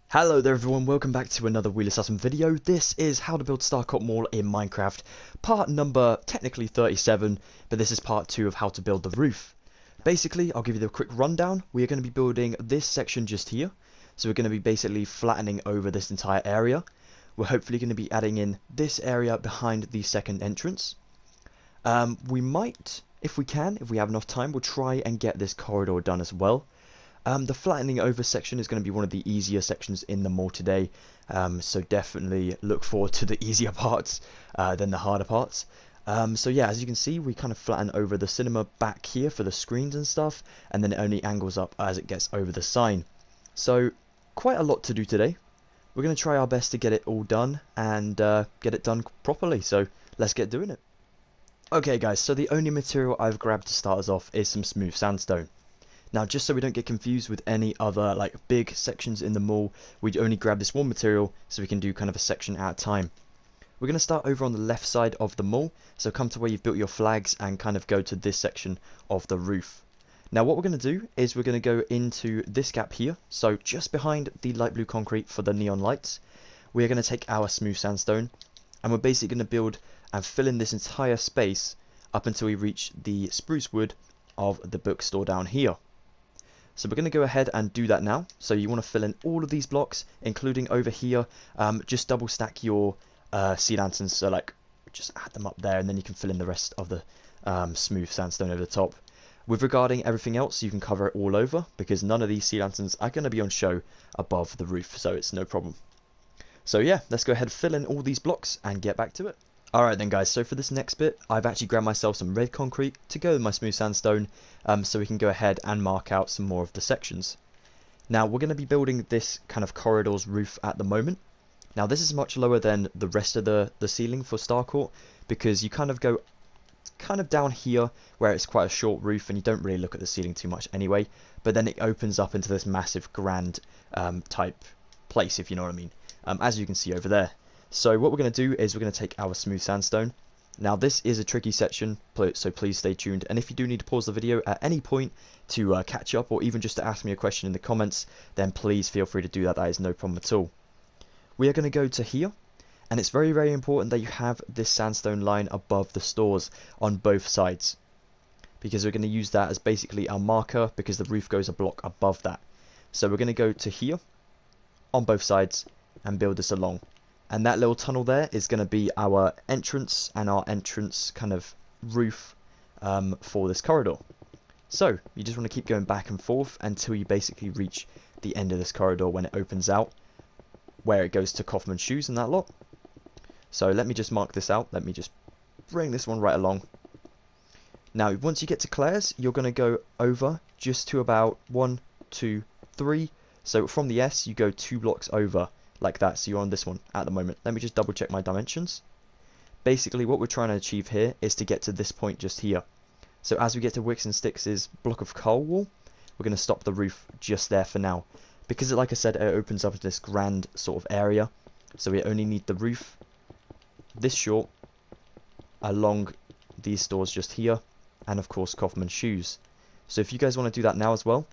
Hello there everyone, welcome back to another Wheelassassin video. This is how to build Starcourt Mall in Minecraft, part number technically 37, but this is part 2 of how to build the roof. Basically, I'll give you the quick rundown. We are going to be building this section just here, so we're going to be basically flattening over this entire area. We're hopefully going to be adding in this area behind the second entrance. We might, if we have enough time, we'll try and get this corridor done as well. The flattening over section is going to be one of the easier sections in the mall today, so definitely look forward to the easier parts than the harder parts. So yeah, as you can see, we kind of flatten over the cinema back here for the screens and stuff, and then it only angles up as it gets over the sign. So quite a lot to do today. We're going to try our best to get it all done and get it done properly, so let's get doing it. Okay guys, so the only material I've grabbed to start us off is some smooth sandstone. Now, just so we don't get confused with any other like big sections in the mall, we only grab this one material so we can do kind of a section at a time. We're going to start over on the left side of the mall, so come to where you've built your flags and kind of go to this section of the roof. Now what we're going to do is we're going to go into this gap here, so just behind the light blue concrete for the neon lights. We're going to take our smooth sandstone and we're basically going to build and fill in this entire space up until we reach the spruce wood of the bookstore down here. So we're going to go ahead and do that now. So you want to fill in all of these blocks, including over here. Just double stack your sea lanterns, so like just add them up there, and then you can fill in the rest of the smooth sandstone over the top. With regarding everything else, you can cover it all over, because none of these sea lanterns are going to be on show above the roof, so it's no problem. So yeah, let's go ahead and fill in all these blocks and get back to it. Alright then guys, so for this next bit, I've actually grabbed myself some red concrete to go with my smooth sandstone, so we can go ahead and mark out some more of the sections. Now we're going to be building this kind of corridor's roof at the moment. Now this is much lower than the rest of the ceiling for Starcourt, because you kind of go down here where it's quite a short roof and you don't really look at the ceiling too much anyway, but then it opens up into this massive grand type place, if you know what I mean, as you can see over there. So what we're going to do is we're going to take our smooth sandstone. Now this is a tricky section, so please stay tuned, and if you do need to pause the video at any point to catch up, or even just to ask me a question in the comments, then please feel free to do that. That is no problem at all. We are going to go to here, and it's very, very important that you have this sandstone line above the stores on both sides, because we're going to use that as basically our marker, because the roof goes a block above that. So we're going to go to here on both sides and build this along. And that little tunnel there is going to be our entrance and our entrance kind of roof for this corridor. So you just want to keep going back and forth until you basically reach the end of this corridor when it opens out, where it goes to Kaufman's shoes and that lot. So let me just mark this out. Let me just bring this one right along. Now once you get to Claire's, you're going to go over just to about 1, 2, 3. So from the S, you go 2 blocks over. Like that, so you're on this one at the moment. Let me just double check my dimensions. Basically what we're trying to achieve here is to get to this point just here. So as we get to Wicks and Sticks' block of coal wall, we're going to stop the roof just there for now, because like I said, it opens up into this grand sort of area, so we only need the roof this short along these stores just here, and of course Kaufman's shoes. So if you guys want to do that now as well,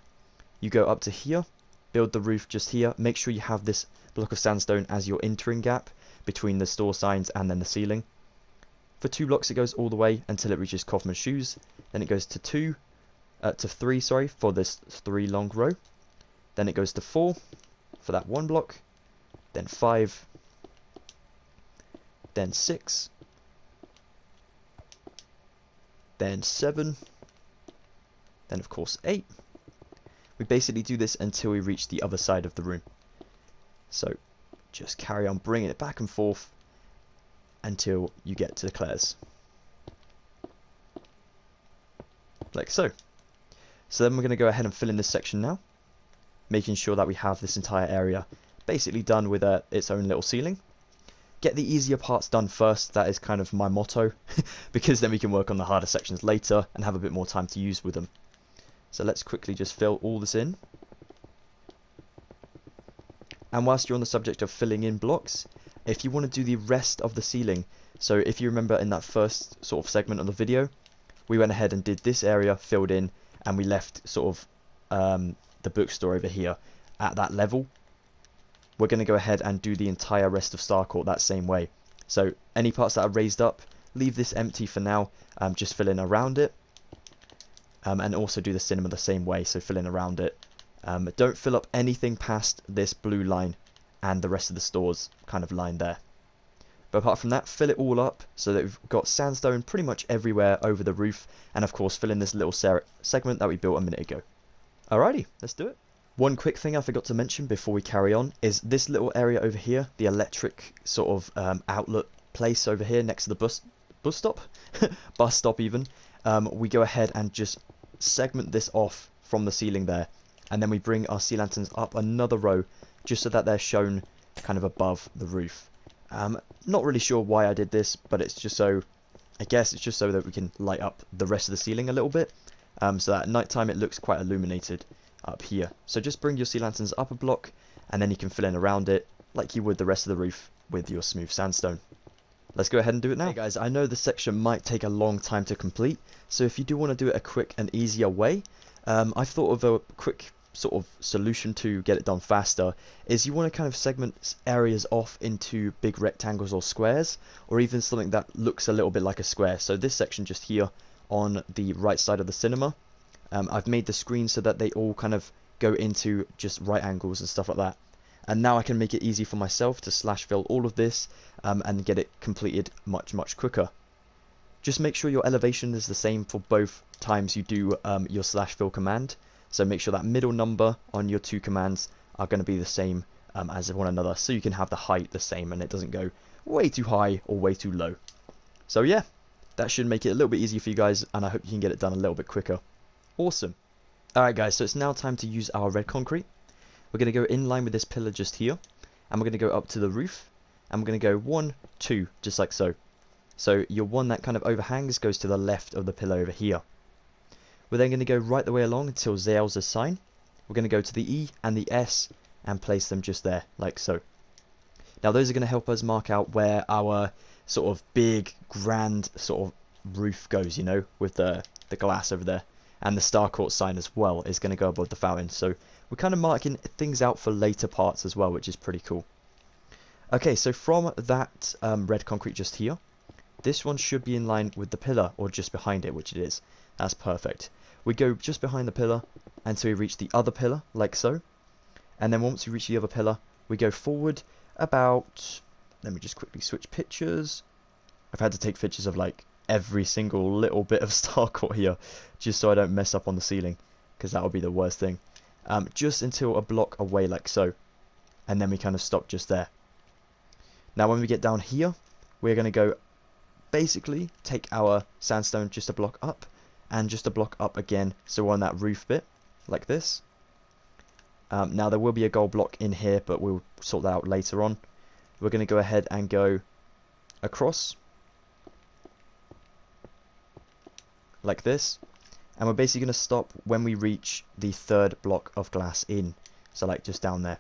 you go up to here, build the roof just here, make sure you have this block of sandstone as your entering gap between the store signs and then the ceiling. For 2 blocks it goes all the way until it reaches Kaufman's shoes, then it goes to 3 for this 3 long row, then it goes to 4 for that 1 block, then 5, then 6, then 7, then of course 8. We basically do this until we reach the other side of the room. So just carry on bringing it back and forth until you get to Claire's. Like so. So then we're going to go ahead and fill in this section now, making sure that we have this entire area basically done with its own little ceiling. Get the easier parts done first, that is kind of my motto, because then we can work on the harder sections later and have a bit more time to use with them. So let's quickly just fill all this in. And whilst you're on the subject of filling in blocks, if you want to do the rest of the ceiling, so if you remember in that first sort of segment of the video, we went ahead and did this area, filled in, and we left sort of the bookstore over here at that level. we're going to go ahead and do the entire rest of Starcourt that same way. So any parts that are raised up, leave this empty for now, just fill in around it. And also do the cinema the same way, so fill in around it. Don't fill up anything past this blue line and the rest of the stores kind of line there. But apart from that, fill it all up so that we've got sandstone pretty much everywhere over the roof, and of course fill in this little segment that we built a minute ago. Alrighty, let's do it. One quick thing I forgot to mention before we carry on is this little area over here, the electric sort of outlet place over here next to the bus stop, bus stop even. We go ahead and just segment this off from the ceiling there, and then we bring our sea lanterns up another row just so that they're shown kind of above the roof. Not really sure why I did this, but it's just so, I guess it's just so that we can light up the rest of the ceiling a little bit, so that at night time it looks quite illuminated up here. So just bring your sea lanterns up a block, and then you can fill in around it like you would the rest of the roof with your smooth sandstone. Let's go ahead and do it now. Hey guys, I know this section might take a long time to complete, so if you do want to do it a quick and easier way, I've thought of a quick sort of solution to get it done faster. Is you want to kind of segment areas off into big rectangles or squares, or even something that looks a little bit like a square. So this section just here on the right side of the cinema, I've made the screen so that they all kind of go into just right angles and stuff like that. And now I can make it easy for myself to slash fill all of this and get it completed much quicker. Just make sure your elevation is the same for both times you do your slash fill command. So make sure that middle number on your two commands are going to be the same as one another, so you can have the height the same and it doesn't go way too high or way too low. So yeah, that should make it a little bit easier for you guys, and I hope you can get it done a little bit quicker. Awesome. Alright guys, so it's now time to use our red concrete. We're going to go in line with this pillar just here, and we're going to go up to the roof, and we're going to go 1, 2, just like so. So your one that kind of overhangs goes to the left of the pillar over here. We're then going to go right the way along until Zale's a sign. We're going to go to the E and the S and place them just there, like so. Now those are going to help us mark out where our sort of big, grand sort of roof goes, you know, with the glass over there. And the Starcourt sign as well is going to go above the fountain. So we're kind of marking things out for later parts as well, which is pretty cool. Okay, so from that red concrete just here, this one should be in line with the pillar, or just behind it, which it is. That's perfect. We go just behind the pillar until we reach the other pillar, like so. And then once we reach the other pillar, we go forward about... Let me just quickly switch pictures. I've had to take pictures of like every single little bit of Starcourt here, just so I don't mess up on the ceiling, because that would be the worst thing. Just until a block away, like so. And then we kind of stop just there. Now when we get down here, we're going to go basically take our sandstone just a block up, and just a block up again, so we're on that roof bit, like this. Now there will be a gold block in here, but we'll sort that out later on. We're going to go ahead and go across, like this, and we're basically going to stop when we reach the third block of glass in, so like just down there,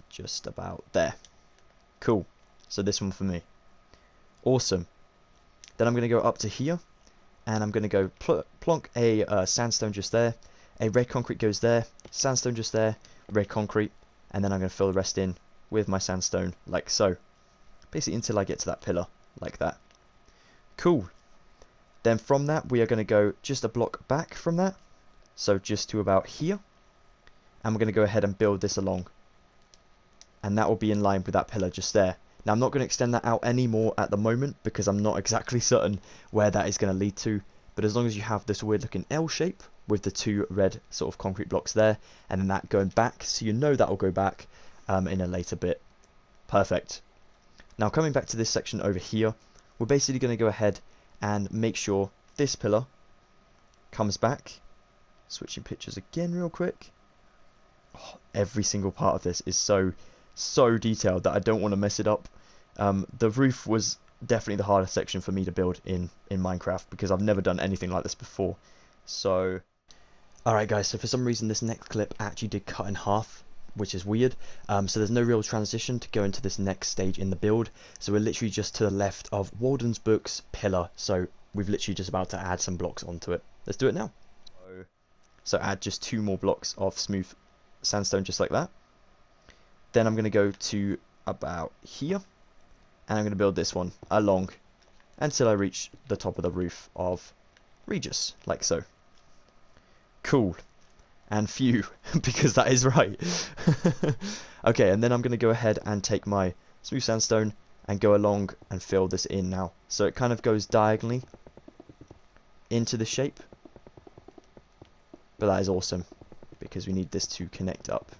just about there. Cool. So this one for me. Awesome. Then I'm going to go up to here, and I'm going to go plonk a sandstone just there, a red concrete goes there, sandstone just there, red concrete, and then I'm going to fill the rest in with my sandstone, like so. Basically until I get to that pillar, like that. Cool. Then from that, we are going to go just a block back from that, so just to about here, and we're going to go ahead and build this along. And that will be in line with that pillar just there. Now I'm not going to extend that out anymore at the moment, because I'm not exactly certain where that is going to lead to, but as long as you have this weird looking L shape with the two red sort of concrete blocks there, and then that going back, so you know that will go back in a later bit. Perfect. Now coming back to this section over here, we're basically going to go ahead and make sure this pillar comes back. Switching pictures again real quick. Oh, every single part of this is so detailed that I don't want to mess it up. The roof was definitely the hardest section for me to build in Minecraft, because I've never done anything like this before. So alright guys, so for some reason this next clip actually did cut in half, which is weird. So there's no real transition to go into this next stage in the build, so we're literally just to the left of Walden's Book's pillar, so we've literally just about to add some blocks onto it. Let's do it now. So add just 2 more blocks of smooth sandstone just like that. Then I'm going to go to about here, and I'm going to build this one along until I reach the top of the roof of Regis, like so. Cool. And phew, because that is right. Okay, and then I'm going to go ahead and take my smooth sandstone and go along and fill this in now. So it kind of goes diagonally into the shape. But that is awesome, because we need this to connect up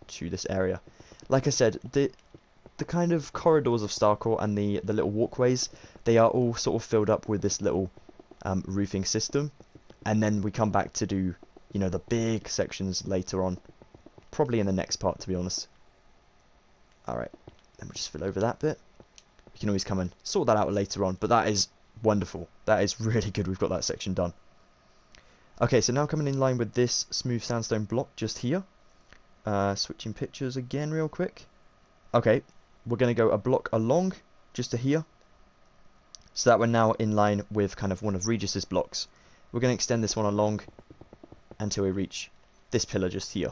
to this area. Like I said, the kind of corridors of Starcourt and the little walkways, they are all sort of filled up with this little roofing system. And then we come back to do, you know, the big sections later on. Probably in the next part, to be honest. Alright, then we'll just fill over that bit. We can always come and sort that out later on, but that is wonderful. That is really good we've got that section done. Okay, so now coming in line with this smooth sandstone block just here. Switching pictures again real quick. Okay, we're going to go a block along just to here. So that we're now in line with kind of one of Regis's blocks. We're going to extend this one along until we reach this pillar just here.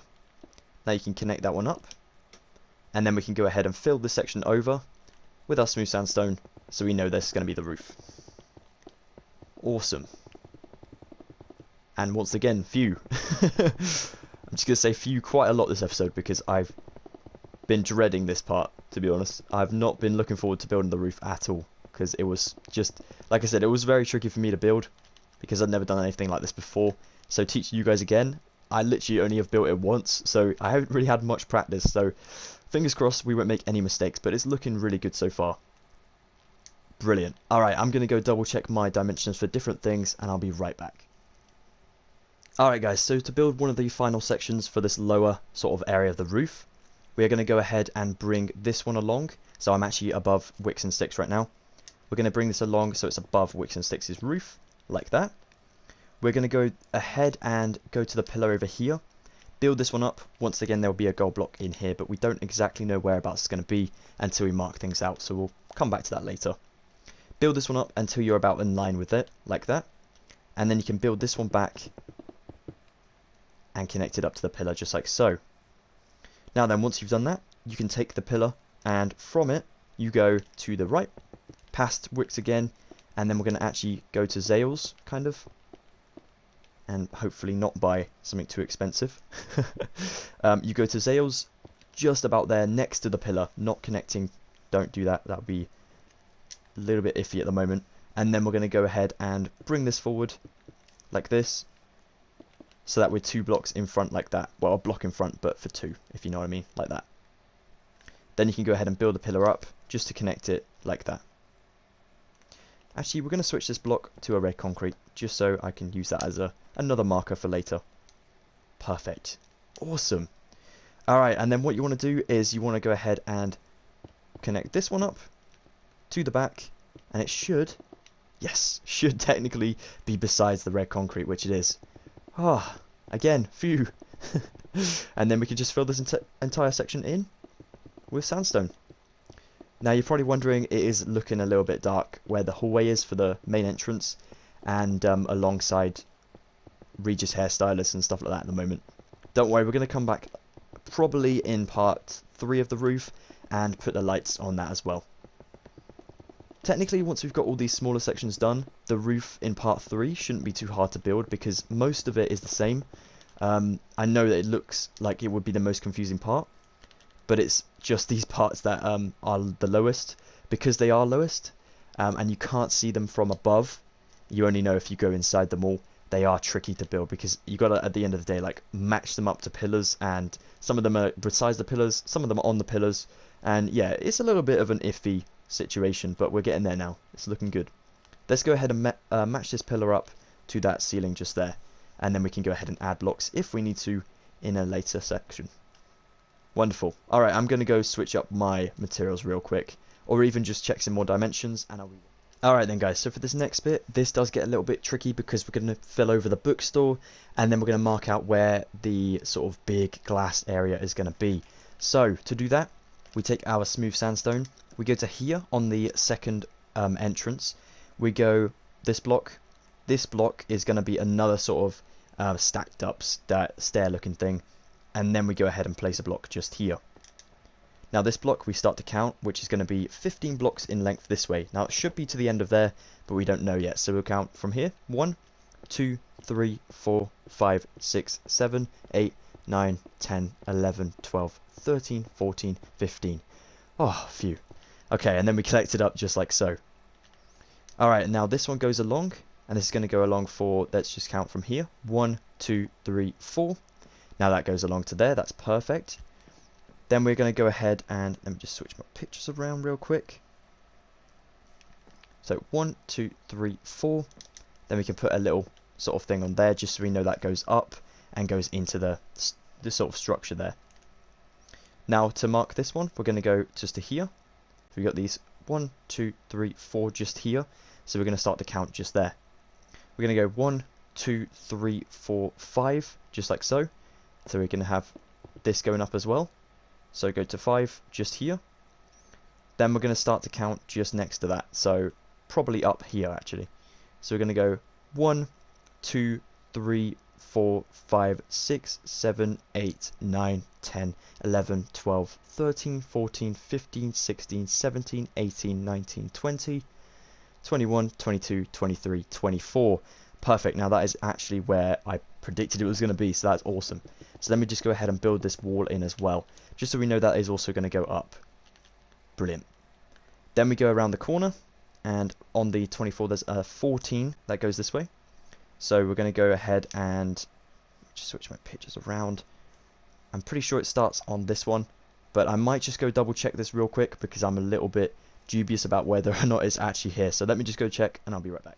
Now you can connect that one up, and then we can go ahead and fill this section over with our smooth sandstone, so we know this is going to be the roof. Awesome. And once again, phew. I'm just going to say phew quite a lot this episode, because I've been dreading this part, to be honest. I've not been looking forward to building the roof at all, because it was just, like I said, it was very tricky for me to build, because I'd never done anything like this before. So teaching you guys again, I literally only have built it once, so I haven't really had much practice, so fingers crossed we won't make any mistakes, but it's looking really good so far. Brilliant. Alright, I'm going to go double check my dimensions for different things, and I'll be right back. Alright guys, so to build one of the final sections for this lower sort of area of the roof, we are going to go ahead and bring this one along. So I'm actually above Wicks and Sticks right now. We're going to bring this along so it's above Wicks and Sticks' roof, like that. We're going to go ahead and go to the pillar over here, build this one up. Once again, there will be a gold block in here, but we don't exactly know whereabouts it's going to be until we mark things out, so we'll come back to that later. Build this one up until you're about in line with it, like that. And then you can build this one back and connect it up to the pillar, just like so. Now then, once you've done that, you can take the pillar, and from it, you go to the right, past Wicks again, and then we're going to actually go to Zales, kind of. And hopefully not buy something too expensive. You go to Zales, just about there, next to the pillar, not connecting. Don't do that, that would be a little bit iffy at the moment. And then we're going to go ahead and bring this forward, like this, so that we're 2 blocks in front like that. Well, a block in front, but for 2, if you know what I mean, like that. Then you can go ahead and build the pillar up, just to connect it like that. Actually, we're going to switch this block to a red concrete, just so I can use that as another marker for later. Perfect. Awesome. Alright, and then what you want to do is you want to go ahead and connect this one up to the back, and it should, yes, should technically be besides the red concrete, which it is. Ah, again, phew. And then we can just fill this entire section in with sandstone. Now you're probably wondering, it is looking a little bit dark where the hallway is for the main entrance, and alongside Regis hairstylist and stuff like that at the moment. Don't worry, we're going to come back probably in part 3 of the roof and put the lights on that as well. Technically, once we've got all these smaller sections done, the roof in part 3 shouldn't be too hard to build, because most of it is the same. I know that it looks like it would be the most confusing part, but it's just these parts that are the lowest. Because they are lowest, and you can't see them from above, you only know if you go inside them all. They are tricky to build, because you got to, at the end of the day, like, match them up to pillars, and some of them are besides the pillars, some of them are on the pillars, and yeah, it's a little bit of an iffy situation, but we're getting there now. It's looking good. Let's go ahead and match this pillar up to that ceiling just there, and then we can go ahead and add blocks if we need to in a later section. Wonderful. Alright, I'm going to go switch up my materials real quick, or even just check some more dimensions, and I'll be... Alright then guys, so for this next bit, this does get a little bit tricky, because we're going to fill over the bookstore, and then we're going to mark out where the sort of big glass area is going to be. So, to do that, we take our smooth sandstone, we go to here on the second entrance, we go this block is going to be another sort of stacked up stair looking thing, and then we go ahead and place a block just here. Now this block we start to count, which is going to be 15 blocks in length this way. Now it should be to the end of there, but we don't know yet. So we'll count from here. 1, 2, 3, 4, 5, 6, 7, 8, 9, 10, 11, 12, 13, 14, 15. Oh, phew. Okay, and then we collect it up just like so. Alright, now this one goes along, and this is going to go along for, let's just count from here. 1, 2, 3, 4. Now that goes along to there, that's perfect. Then we're going to go ahead and, let me just switch my pictures around real quick. So 1, 2, 3, 4. Then we can put a little sort of thing on there, just so we know that goes up and goes into the sort of structure there. Now to mark this one, we're going to go just to here. We've got these 1, 2, 3, 4 just here. So we're going to start to count just there. We're going to go 1, 2, 3, 4, 5, just like so. So we're going to have this going up as well. So go to 5 just here. Then we're going to start to count just next to that. So probably up here actually. So we're going to go 1, 2, 3, 4, 5, 6, 7, 8, 9, 10, 11, 12, 13, 14, 15, 16, 17, 18, 19, 20, 21, 22, 23, 24. Perfect. Now that is actually where I predicted it was going to be, so that's awesome. So let me just go ahead and build this wall in as well, just so we know that is also going to go up. Brilliant. Then we go around the corner, and on the 24 there's a 14 that goes this way. So we're going to go ahead and just switch my pictures around. I'm pretty sure it starts on this one, but I might just go double check this real quick because I'm a little bit dubious about whether or not it's actually here. So let me just go check and I'll be right back.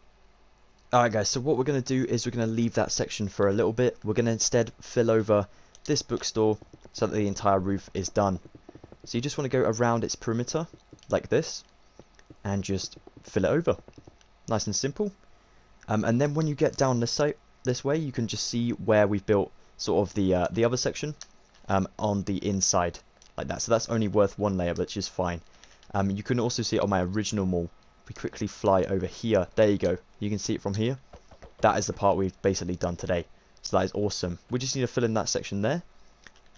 Alright guys, so what we're going to do is we're going to leave that section for a little bit. We're going to instead fill over this bookstore so that the entire roof is done. So you just want to go around its perimeter like this and just fill it over. Nice and simple. And then when you get down this way, you can just see where we've built sort of the other section on the inside like that. So that's only worth one layer, which is fine. You can also see it on my original mall. We quickly fly over here. There you go. You can see it from here. That is the part we've basically done today. So that is awesome. We just need to fill in that section there.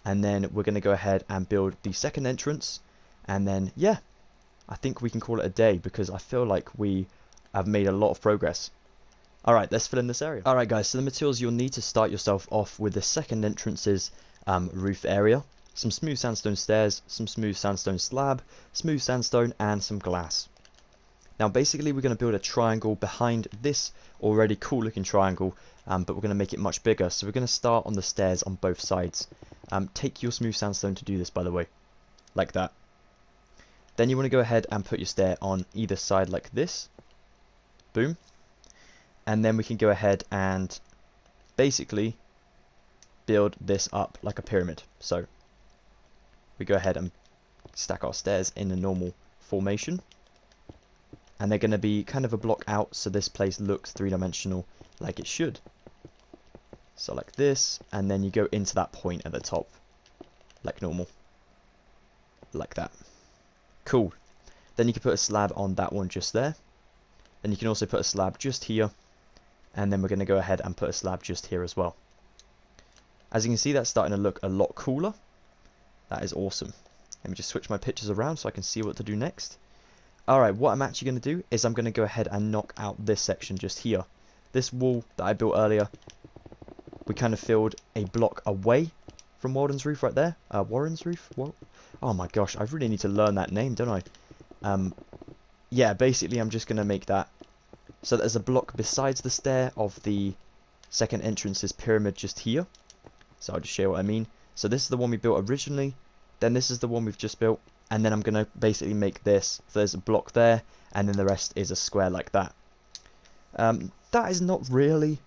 And then we're going to go ahead and build the second entrance. And then, yeah, I think we can call it a day because I feel like we have made a lot of progress. Alright, let's fill in this area. Alright guys, so the materials you'll need to start yourself off with the second entrance's roof area. Some smooth sandstone stairs, some smooth sandstone slab, smooth sandstone, and some glass. Now basically we're going to build a triangle behind this already cool looking triangle, but we're going to make it much bigger. So we're going to start on the stairs on both sides. Take your smooth sandstone to do this, by the way, like that. Then you want to go ahead and put your stair on either side like this. Boom. And then we can go ahead and basically build this up like a pyramid. So we go ahead and stack our stairs in a normal formation. And they're going to be kind of a block out, so this place looks three-dimensional like it should. So like this, and then you go into that point at the top, like normal. Like that. Cool. Then you can put a slab on that one just there. Then you can also put a slab just here. And then we're going to go ahead and put a slab just here as well. As you can see, that's starting to look a lot cooler. That is awesome. Let me just switch my pictures around so I can see what to do next. Alright, what I'm actually going to do is I'm going to go ahead and knock out this section just here. This wall that I built earlier, we kind of filled a block away from Warden's roof right there. Warren's roof? What? Oh my gosh, I really need to learn that name, don't I? Yeah, basically I'm just going to make that so there's a block besides the stair of the second entrance's pyramid just here. So I'll just show you what I mean. So this is the one we built originally, then this is the one we've just built, and then I'm going to basically make this, so there's a block there, and then the rest is a square like that. That is not really,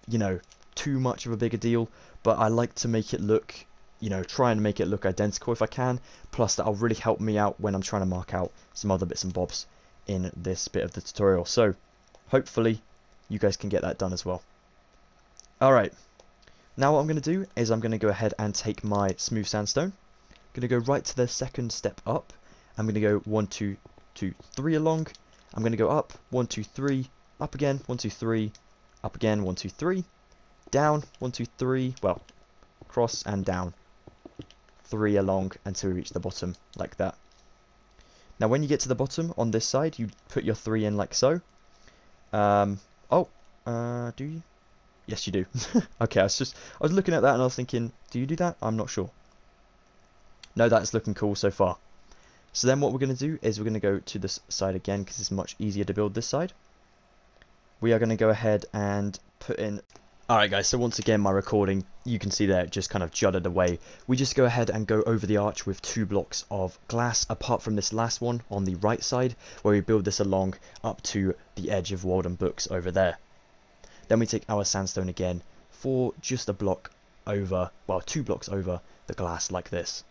you know, too much of a bigger deal, but I like to make it look, you know, try and make it look identical if I can, plus that'll really help me out when I'm trying to mark out some other bits and bobs in this bit of the tutorial. So hopefully you guys can get that done as well. Alright, now what I'm going to do is I'm going to go ahead and take my smooth sandstone. I'm going to go right to the second step up. I'm going to go 1, 2, 2, 3 along. I'm going to go up, 1, 2, 3, up again, 1, 2, 3, up again, 1, 2, 3, down, 1, 2, 3, well, cross and down. 3 along until we reach the bottom, like that. Now when you get to the bottom on this side, you put your 3 in like so. Do you? Yes, you do. Okay, I was looking at that and I was thinking, do you do that? I'm not sure. No, that's looking cool so far. So then what we're going to do is we're going to go to this side again because it's much easier to build this side. We are going to go ahead and put in... Alright guys, so once again my recording, you can see there it just kind of jutted away. We just go ahead and go over the arch with 2 blocks of glass, apart from this last one on the right side, where we build this along up to the edge of Walden Books over there. Then we take our sandstone again for just a block over, well 2 blocks over the glass like this.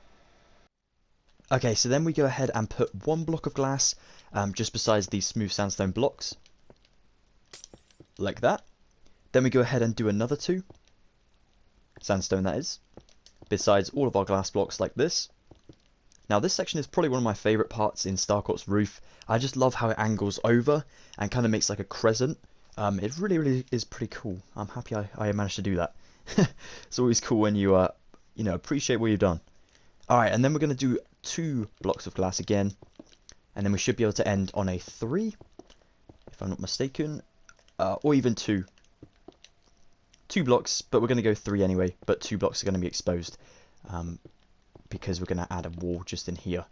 Okay, so then we go ahead and put 1 block of glass just besides these smooth sandstone blocks, like that. Then we go ahead and do another 2, sandstone that is, besides all of our glass blocks like this. Now this section is probably one of my favourite parts in Starcourt's roof. I just love how it angles over and kind of makes like a crescent. It really is pretty cool. I'm happy I managed to do that. It's always cool when you appreciate what you've done. Alright, and then we're going to do 2 blocks of glass again, and then we should be able to end on a 3, if I'm not mistaken, or even 2. 2 blocks, but we're going to go 3 anyway, but 2 blocks are going to be exposed because we're going to add a wall just in here.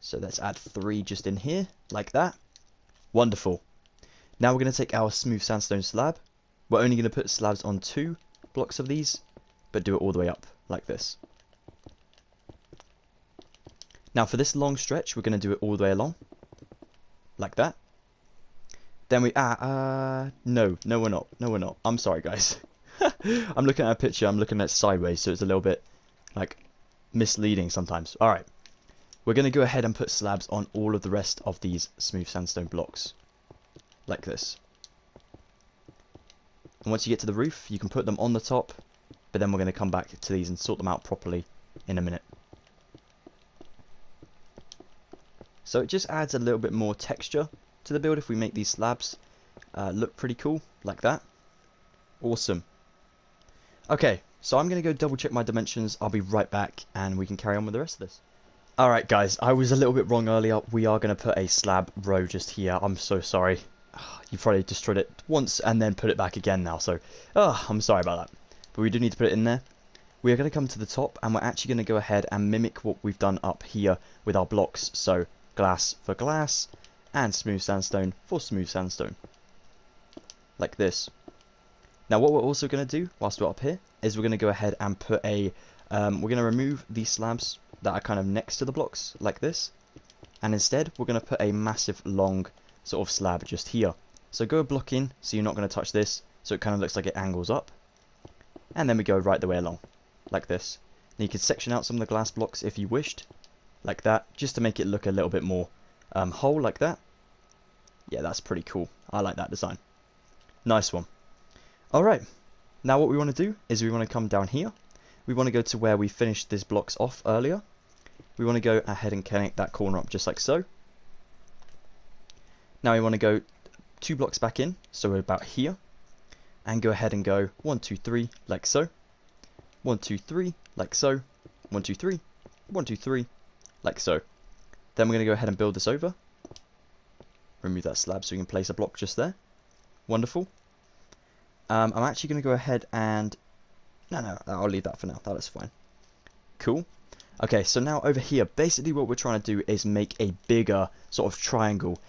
So let's add 3 just in here, like that. Wonderful. Now we're going to take our smooth sandstone slab. We're only going to put slabs on 2 blocks of these, but do it all the way up, like this. Now for this long stretch, we're going to do it all the way along, like that. Then we, no, we're not. I'm sorry, guys. I'm looking at a picture, I'm looking at it sideways, so it's a little bit, like, misleading sometimes. Alright, we're going to go ahead and put slabs on all of the rest of these smooth sandstone blocks, like this. And once you get to the roof, you can put them on the top, but then we're going to come back to these and sort them out properly in a minute. So it just adds a little bit more texture to the build if we make these slabs look pretty cool, like that. Awesome. Okay, so I'm going to go double check my dimensions. I'll be right back and we can carry on with the rest of this. Alright guys, I was a little bit wrong earlier. We are going to put a slab row just here. I'm so sorry. You probably destroyed it once and then put it back again now, so I'm sorry about that. But we do need to put it in there. We are going to come to the top and we're actually going to go ahead and mimic what we've done up here with our blocks. So glass for glass and smooth sandstone for smooth sandstone, like this. Now what we're also going to do whilst we're up here is we're going to go ahead and put a we're going to remove these slabs that are kind of next to the blocks like this, and instead we're going to put a massive long sort of slab just here. So go a block in so you're not going to touch this, so it kind of looks like it angles up, and then we go right the way along like this. Now you can section out some of the glass blocks if you wished, like that, just to make it look a little bit more whole, like that. Yeah, that's pretty cool. I like that design. Nice one. Alright, now what we want to do is we want to come down here. We want to go to where we finished these blocks off earlier. We want to go ahead and connect that corner up just like so. Now we want to go 2 blocks back in, so we're about here. And go ahead and go 1, 2, 3, like so. 1, 2, 3, like so. 1, 2, 3, 1, 2, 3, like so. Then we're going to go ahead and build this over. Remove that slab so we can place a block just there. Wonderful. I'm actually going to go ahead and... No, I'll leave that for now. That is fine. Cool. Okay, so now over here, basically what we're trying to do is make a bigger sort of triangle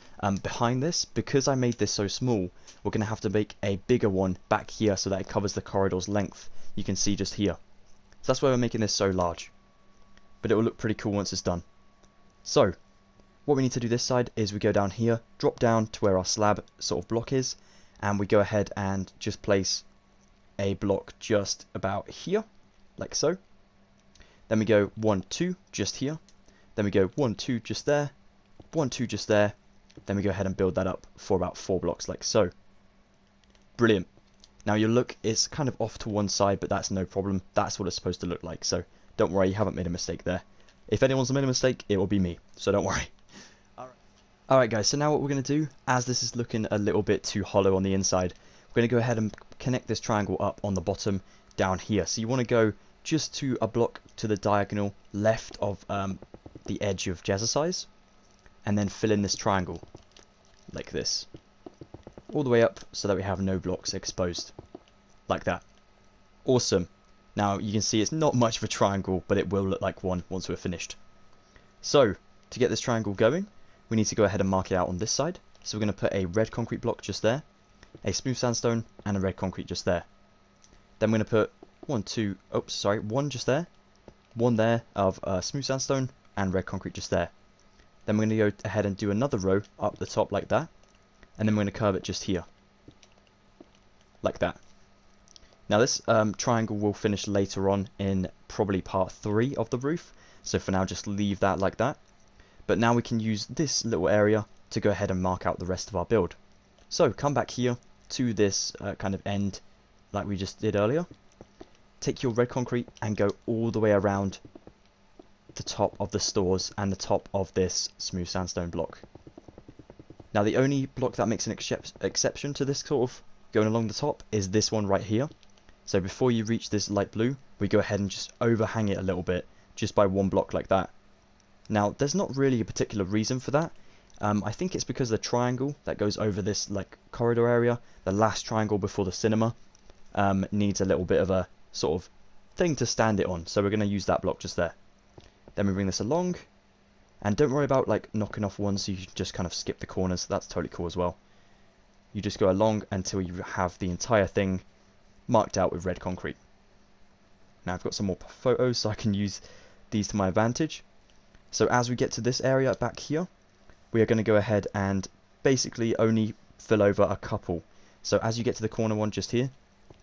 behind this. Because I made this so small, we're going to have to make a bigger one back here so that it covers the corridor's length. You can see just here. So that's why we're making this so large. But it will look pretty cool once it's done. So, what we need to do this side is we go down here, drop down to where our slab sort of block is, and we go ahead and just place a block just about here, like so. Then we go 1, 2 just here. Then we go 1, 2 just there, 1, 2 just there. Then we go ahead and build that up for about 4 blocks like so. Brilliant. Now your look is kind of off to one side, but that's no problem. That's what it's supposed to look like, so don't worry, you haven't made a mistake there. If anyone's made a mistake, it will be me, so don't worry. Alright guys, so now what we're going to do, as this is looking a little bit too hollow on the inside, we're going to go ahead and connect this triangle up on the bottom down here. So you want to go just to a block to the diagonal left of the edge of jazzercise, and then fill in this triangle like this, all the way up so that we have no blocks exposed, like that. Awesome. Now you can see it's not much of a triangle, but it will look like one once we're finished. So to get this triangle going, we need to go ahead and mark it out on this side. So we're going to put a red concrete block just there, a smooth sandstone, and a red concrete just there. Then we're going to put one just there, one there of smooth sandstone, and red concrete just there. Then we're going to go ahead and do another row up the top like that, and then we're going to curve it just here, like that. Now this triangle will finish later on in probably part 3 of the roof, so for now just leave that like that. But now we can use this little area to go ahead and mark out the rest of our build. So come back here to this kind of end like we just did earlier. Take your red concrete and go all the way around the top of the stores and the top of this smooth sandstone block. Now the only block that makes an exception to this sort of going along the top is this one right here. So before you reach this light blue, we go ahead and just overhang it a little bit, just by one block like that. Now there's not really a particular reason for that. I think it's because the triangle that goes over this like corridor area, the last triangle before the cinema, needs a little bit of a sort of thing to stand it on. So we're going to use that block just there. Then we bring this along, and don't worry about like knocking off one, so you just kind of skip the corners. That's totally cool as well. You just go along until you have the entire thing marked out with red concrete. Now I've got some more photos so I can use these to my advantage. So as we get to this area back here, we are going to go ahead and basically only fill over a couple. So as you get to the corner one just here,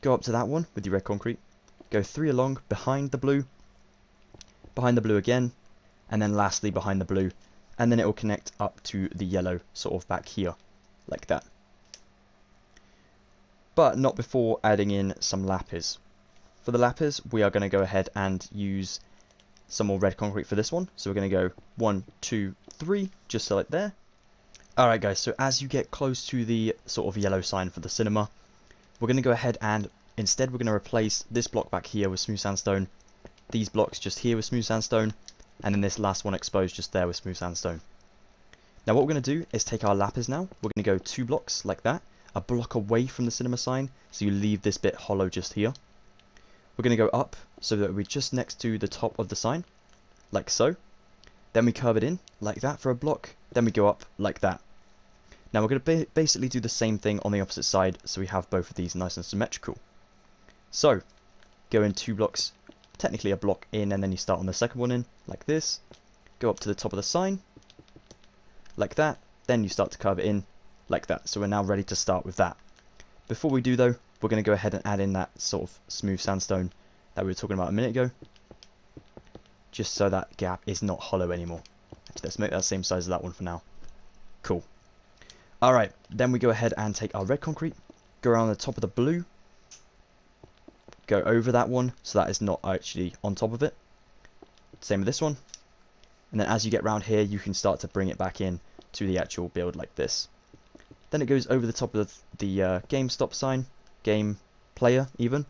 go up to that one with your red concrete, go 3 along behind the blue again, and then lastly behind the blue, and then it will connect up to the yellow sort of back here, like that. But not before adding in some lapis. For the lapis, we are going to go ahead and use some more red concrete for this one. So we're going to go 1, 2, 3, just so like there. Alright guys, so as you get close to the sort of yellow sign for the cinema, we're going to go ahead and instead we're going to replace this block back here with smooth sandstone, these blocks just here with smooth sandstone, and then this last one exposed just there with smooth sandstone. Now what we're going to do is take our lapis now, we're going to go 2 blocks like that, a block away from the cinema sign, so you leave this bit hollow just here. We're going to go up so that we're just next to the top of the sign, like so. Then we curve it in like that for a block, then we go up like that. Now we're going to basically do the same thing on the opposite side, so we have both of these nice and symmetrical. So, go in 2 blocks, technically a block in, and then you start on the second one in, like this. Go up to the top of the sign, like that, then you start to curve it in, like that. So we're now ready to start with that. Before we do though, we're going to go ahead and add in that sort of smooth sandstone that we were talking about a minute ago, just so that gap is not hollow anymore. Actually, let's make that same size as that one for now. Cool. Alright, then we go ahead and take our red concrete, go around the top of the blue, go over that one so that is not actually on top of it. Same with this one. And then as you get around here, you can start to bring it back in to the actual build like this. Then it goes over the top of the game stop sign, game player even,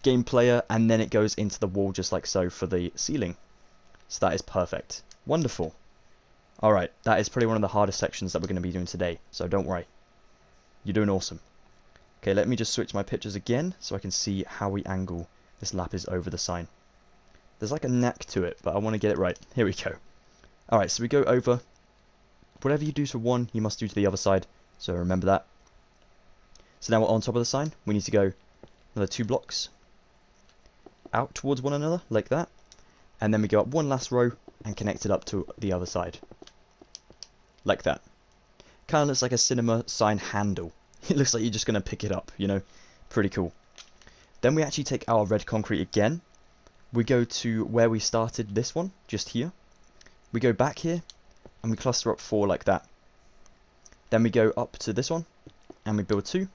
game player, and then it goes into the wall just like so for the ceiling. So that is perfect. Wonderful. Alright, that is probably one of the hardest sections that we're going to be doing today, so don't worry. You're doing awesome. Okay, let me just switch my pictures again so I can see how we angle this lapis over the sign. There's like a neck to it, but I want to get it right. Here we go. Alright, so we go over. Whatever you do to one, you must do to the other side, so remember that. So now we're on top of the sign. We need to go another 2 blocks out towards one another, like that. And then we go up one last row and connect it up to the other side. Like that. Kind of looks like a cinema sign handle. It looks like you're just going to pick it up, you know. Pretty cool. Then we actually take our red concrete again. We go to where we started this one, just here. We go back here, and we cluster up 4 like that. Then we go up to this one, and we build 2,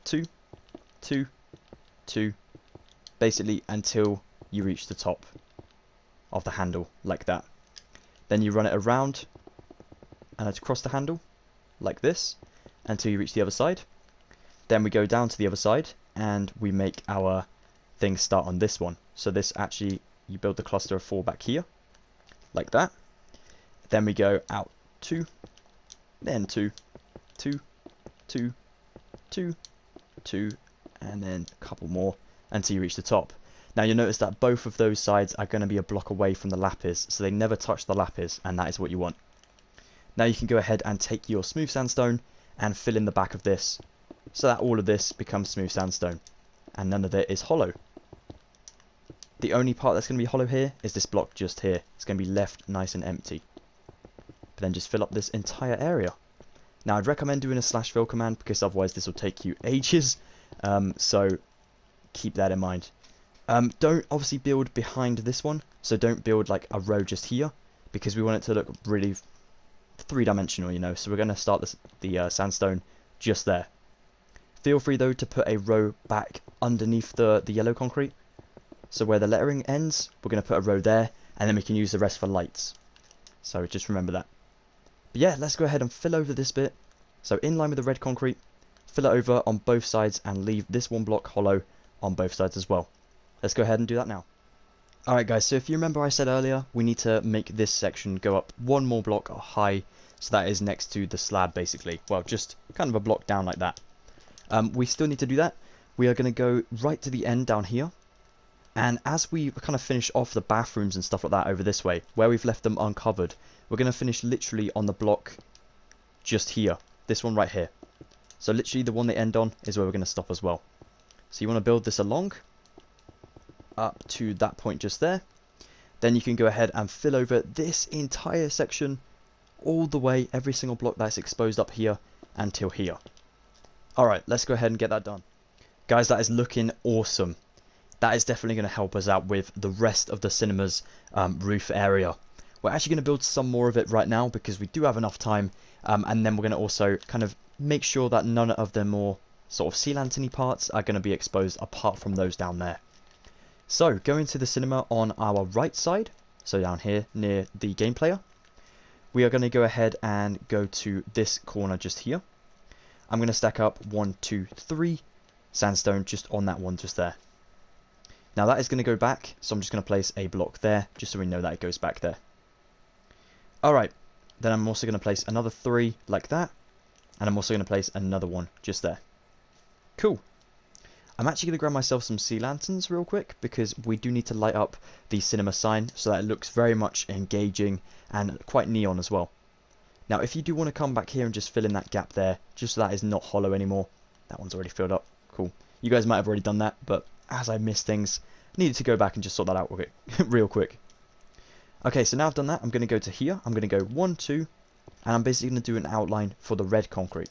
2, 2, 2, basically until you reach the top of the handle, like that. Then you run it around and across the handle, like this, until you reach the other side. Then we go down to the other side, and we make our things start on this one. So this actually, you build the cluster of 4 back here, like that. Then we go out 2, then 2, 2, 2, 2, 2, and then a couple more until you reach the top. Now you'll notice that both of those sides are going to be a block away from the lapis, so they never touch the lapis, and that is what you want. Now you can go ahead and take your smooth sandstone and fill in the back of this, so that all of this becomes smooth sandstone, and none of it is hollow. The only part that's going to be hollow here is this block just here. It's going to be left nice and empty. But then just fill up this entire area. Now I'd recommend doing a /fill command, because otherwise this will take you ages, so keep that in mind. Don't obviously build behind this one, so don't build like a row just here, because we want it to look really three-dimensional, you know, so we're going to start the sandstone just there. Feel free though to put a row back underneath the yellow concrete, so where the lettering ends, we're going to put a row there, and then we can use the rest for lights. So just remember that. But yeah, let's go ahead and fill over this bit. So in line with the red concrete, fill it over on both sides and leave this one block hollow on both sides as well. Let's go ahead and do that now. Alright guys, so if you remember I said earlier, we need to make this section go up one more block high, so that is next to the slab basically. Well, just kind of a block down like that. We still need to do that. We are going to go right to the end down here. And as we kind of finish off the bathrooms and stuff like that over this way, where we've left them uncovered, we're going to finish literally on the block just here. This one right here. So literally the one they end on is where we're going to stop as well. So you want to build this along up to that point just there. Then you can go ahead and fill over this entire section all the way, every single block that's exposed up here until here. Alright, let's go ahead and get that done. Guys, that is looking awesome. That is definitely going to help us out with the rest of the cinema's roof area. We're actually going to build some more of it right now because we do have enough time, and then we're going to also kind of make sure that none of the more sort of sea lantern-y parts are going to be exposed apart from those down there. So, going to the cinema on our right side, so down here near the game player, we are going to go ahead and go to this corner just here. I'm going to stack up 1, 2, 3 sandstone just on that one just there. Now that is going to go back, so I'm just going to place a block there, just so we know that it goes back there. Alright, then I'm also going to place another 3 like that, and I'm also going to place another one just there. Cool. I'm actually going to grab myself some sea lanterns real quick, because we do need to light up the cinema sign, so that it looks very much engaging and quite neon as well. Now if you do want to come back here and just fill in that gap there, just so that is not hollow anymore. That one's already filled up. Cool. You guys might have already done that, but as I missed things, I needed to go back and just sort that out real quick. Okay, so now I've done that, I'm going to go to here. I'm going to go 1, 2, and I'm basically going to do an outline for the red concrete.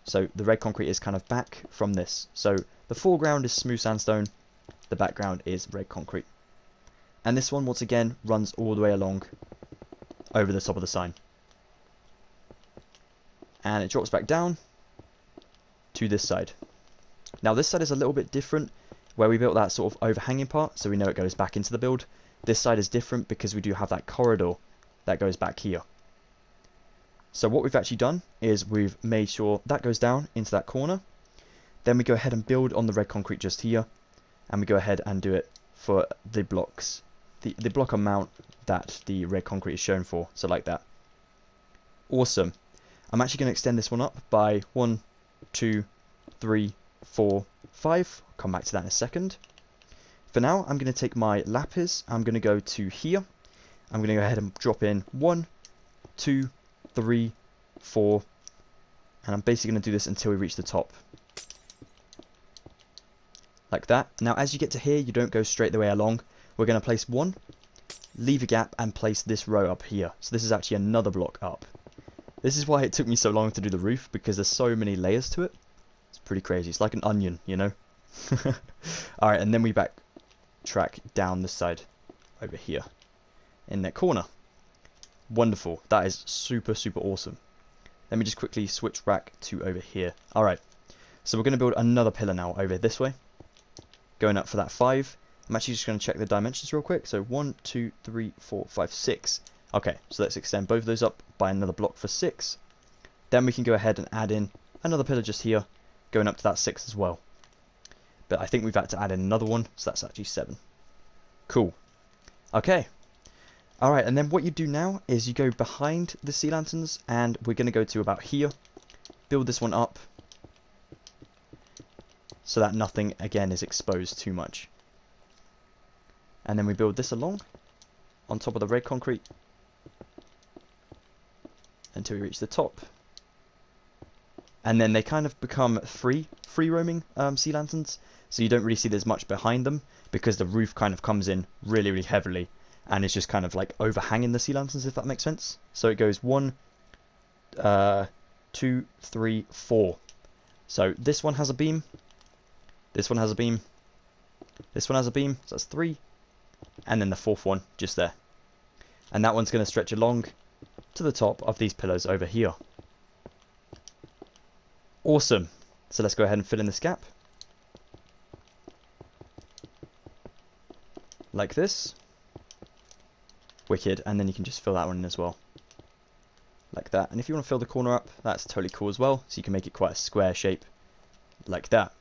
So the red concrete is kind of back from this. So the foreground is smooth sandstone, the background is red concrete. And this one, once again, runs all the way along over the top of the sign. And it drops back down to this side. Now this side is a little bit different, where we built that sort of overhanging part, so we know it goes back into the build. This side is different because we do have that corridor that goes back here. So what we've actually done is we've made sure that goes down into that corner. Then we go ahead and build on the red concrete just here, and we go ahead and do it for the blocks, the block amount that the red concrete is shown for, so like that. Awesome. I'm actually going to extend this one up by 1, 2, 3, 4, 5. I'll come back to that in a second. For now, I'm going to take my lapis. I'm going to go to here. I'm going to go ahead and drop in 1, 2, 3, 4, and I'm basically going to do this until we reach the top. Like that. Now, as you get to here, you don't go straight the way along. We're going to place 1, leave a gap, and place this row up here. So this is actually another block up. This is why it took me so long to do the roof, because there's so many layers to it. It's pretty crazy. It's like an onion, you know? Alright, and then we backtrack down this side over here in that corner. Wonderful. That is super, super awesome. Let me just quickly switch back to over here. Alright, so we're going to build another pillar now over this way. Going up for that 5. I'm actually just going to check the dimensions real quick. So 1, 2, 3, 4, 5, 6. Okay, so let's extend both of those up by another block for 6. Then we can go ahead and add in another pillar just here, going up to that 6 as well. but I think we've had to add in another one, so that's actually 7. Cool. Okay. Alright, and then what you do now is you go behind the sea lanterns, and we're going to go to about here, build this one up, so that nothing, again, is exposed too much. And then we build this along, on top of the red concrete, until we reach the top. And then they kind of become free roaming sea lanterns, so you don't really see there's much behind them, because the roof kind of comes in really heavily, and it's just kind of like overhanging the sea lanterns, if that makes sense. So it goes 1, 2, 3, 4. So this one has a beam, this one has a beam, this one has a beam, so that's 3, and then the 4th one just there. And that one's going to stretch along to the top of these pillars over here. Awesome. So let's go ahead and fill in this gap. Like this. Wicked. And then you can just fill that one in as well. Like that. And if you want to fill the corner up, that's totally cool as well. So you can make it quite a square shape. Like that.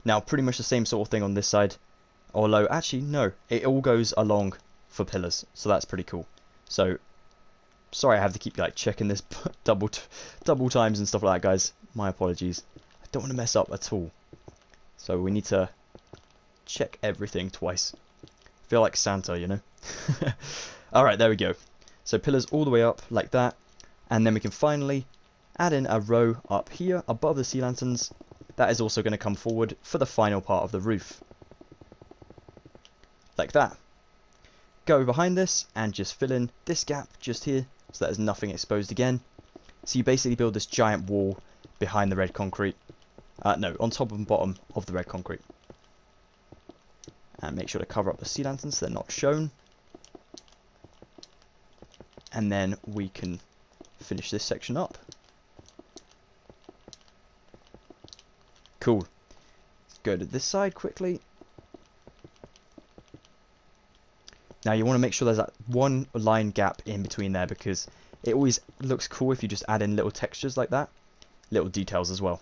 Now, pretty much the same sort of thing on this side. Although, actually, no. It all goes along for pillars. So that's pretty cool. So, sorry I have to keep like checking this double times and stuff like that, guys. My apologies. I don't want to mess up at all. So we need to check everything twice. Feel like Santa, you know. Alright, there we go. So pillars all the way up like that. And then we can finally add in a row up here above the sea lanterns. That is also going to come forward for the final part of the roof. Like that. Go behind this and just fill in this gap just here, so that there's nothing exposed again. So you basically build this giant wall behind the red concrete. No, on top and bottom of the red concrete. And make sure to cover up the sea lanterns so they're not shown. And then we can finish this section up. Cool. Let's go to this side quickly. Now you want to make sure there's that one line gap in between there, because it always looks cool if you just add in little textures like that. Little details as well.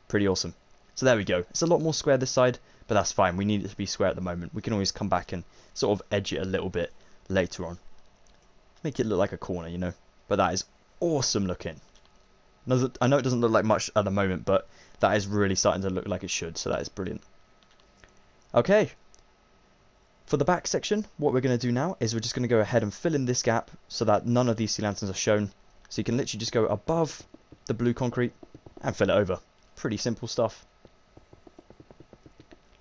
Pretty awesome. So there we go. It's a lot more square this side, but that's fine. We need it to be square at the moment. We can always come back and sort of edge it a little bit later on. Make it look like a corner, you know. But that is awesome looking. I know it doesn't look like much at the moment, but that is really starting to look like it should. So that is brilliant. Okay. For the back section, what we're going to do now is we're just going to go ahead and fill in this gap so that none of these sea lanterns are shown. So you can literally just go above the blue concrete and fill it over. Pretty simple stuff.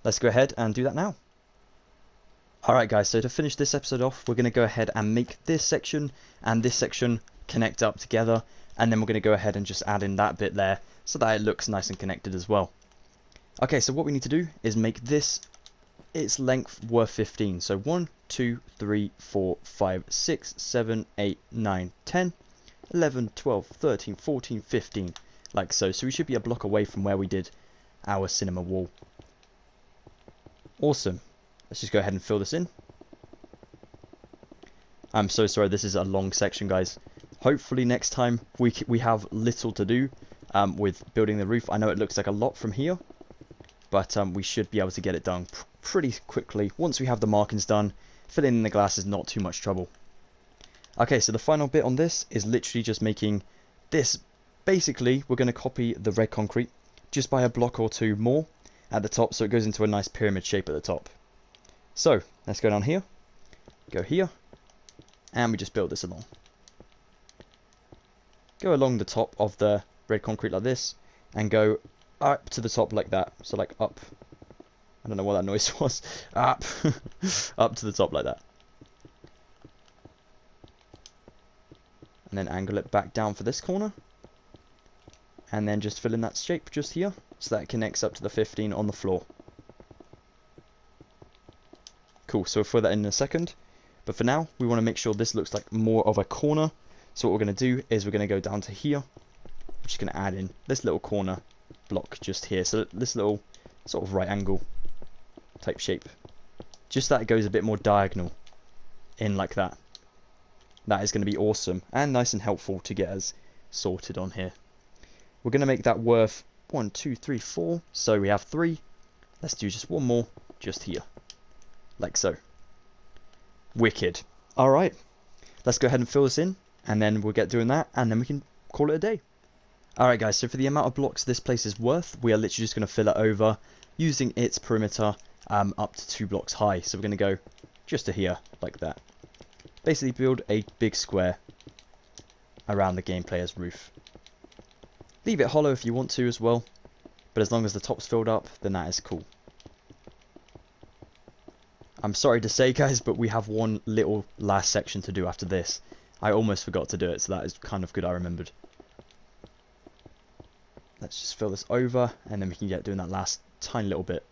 Let's go ahead and do that now. Alright guys, so to finish this episode off, we're going to go ahead and make this section and this section connect up together. And then we're going to go ahead and just add in that bit there so that it looks nice and connected as well. Okay, so what we need to do is make this its length worth 15. So 1, 2, 3, 4, 5, 6, 7, 8, 9, 10, 11, 12, 13, 14, 15. Like so. So we should be a block away from where we did our cinema wall. Awesome. Let's just go ahead and fill this in. I'm so sorry, this is a long section, guys. Hopefully next time we have little to do with building the roof. I know it looks like a lot from here, but we should be able to get it done pretty quickly. Once we have the markings done, filling in the glass is not too much trouble. Okay, so the final bit on this is literally just making this. Basically, we're going to copy the red concrete just by a block or two more at the top, so it goes into a nice pyramid shape at the top. So, let's go down here, go here, and we just build this along. Go along the top of the red concrete like this, and go up to the top like that. So like up. I don't know what that noise was. Up. Up to the top like that. And then angle it back down for this corner. And then just fill in that shape just here, so that it connects up to the 15 on the floor. Cool, so we'll fill that in a second. But for now, we want to make sure this looks like more of a corner. So what we're going to do is we're going to go down to here. We're just going to add in this little corner block just here. So this little sort of right angle type shape. Just that it goes a bit more diagonal in like that. That is going to be awesome and nice and helpful to get us sorted on here. We're going to make that worth 1, 2, 3, 4. So we have 3, Let's do just one more, just here. Like so. Wicked. Alright, let's go ahead and fill this in, and then we'll get doing that, and then we can call it a day. Alright guys, so for the amount of blocks this place is worth, we are literally just going to fill it over using its perimeter up to 2 blocks high. So we're going to go just to here, like that. Basically build a big square around the game player's roof. Leave it hollow if you want to as well, but as long as the top's filled up, then that is cool. I'm sorry to say guys, but we have one little last section to do after this. I almost forgot to do it, so that is kind of good I remembered. Let's just fill this over, and then we can get doing that last tiny little bit.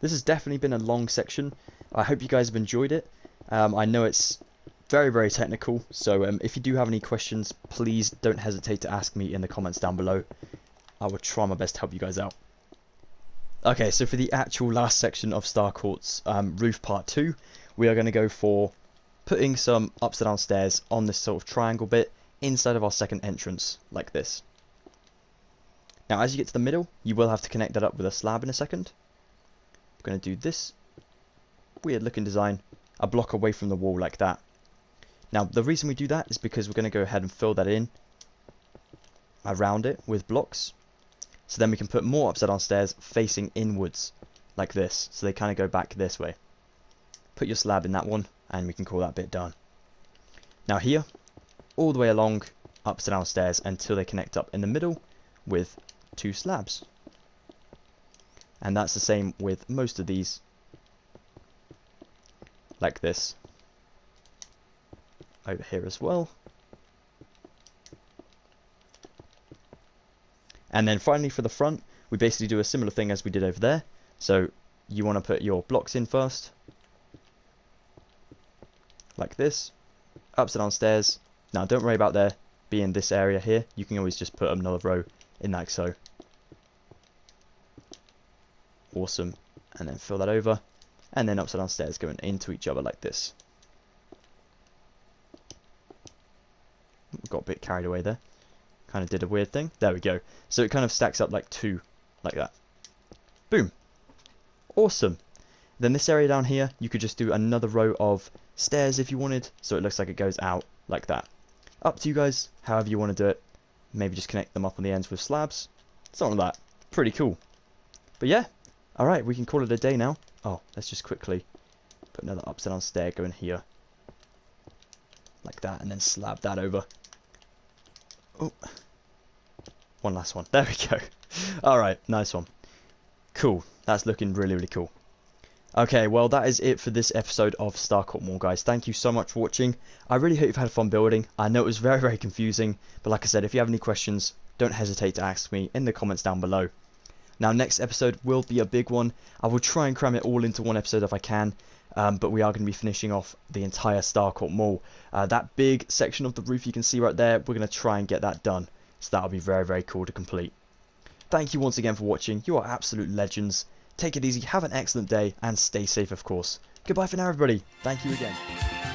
This has definitely been a long section. I hope you guys have enjoyed it. I know it's very, very technical, so if you do have any questions, please don't hesitate to ask me in the comments down below. I will try my best to help you guys out. Okay, so for the actual last section of Starcourt's roof part 2, we are going to go for putting some upside down stairs on this sort of triangle bit inside of our second entrance, like this. Now as you get to the middle, you will have to connect that up with a slab in a second. We're going to do this weird looking design a block away from the wall like that. Now the reason we do that is because we're going to go ahead and fill that in around it with blocks. So then we can put more upside down stairs facing inwards like this. So they kind of go back this way. Put your slab in that one and we can call that bit done. Now here, all the way along upside down stairs until they connect up in the middle with 2 slabs. And that's the same with most of these, like this. Over here as well. And then finally for the front, we basically do a similar thing as we did over there. So you want to put your blocks in first, like this, upside down stairs. Now don't worry about there being this area here, you can always just put another row in like so. Awesome. And then fill that over, and then upside down stairs going into each other like this. Got a bit carried away there. Kind of did a weird thing. There we go. So it kind of stacks up like 2, like that. Boom. Awesome. Then this area down here, you could just do another row of stairs if you wanted, so it looks like it goes out like that. Up to you guys, however you want to do it. Maybe just connect them up on the ends with slabs. Something like that. Pretty cool. But yeah. Alright, we can call it a day now. Oh, let's just quickly put another upside down stair going here. Like that, and then slab that over. Oh, one last one. There we go. Alright, nice one. Cool. That's looking really, really cool. Okay, well, that is it for this episode of Starcourt Mall, guys. Thank you so much for watching. I really hope you've had fun building. I know it was very, very confusing, but like I said, if you have any questions, don't hesitate to ask me in the comments down below. Now, next episode will be a big one. I will try and cram it all into one episode if I can. But we are going to be finishing off the entire Starcourt Mall. That big section of the roof you can see right there, we're going to try and get that done. So that'll be very, very cool to complete. Thank you once again for watching. You are absolute legends. Take it easy, have an excellent day, and stay safe, of course. Goodbye for now, everybody. Thank you again.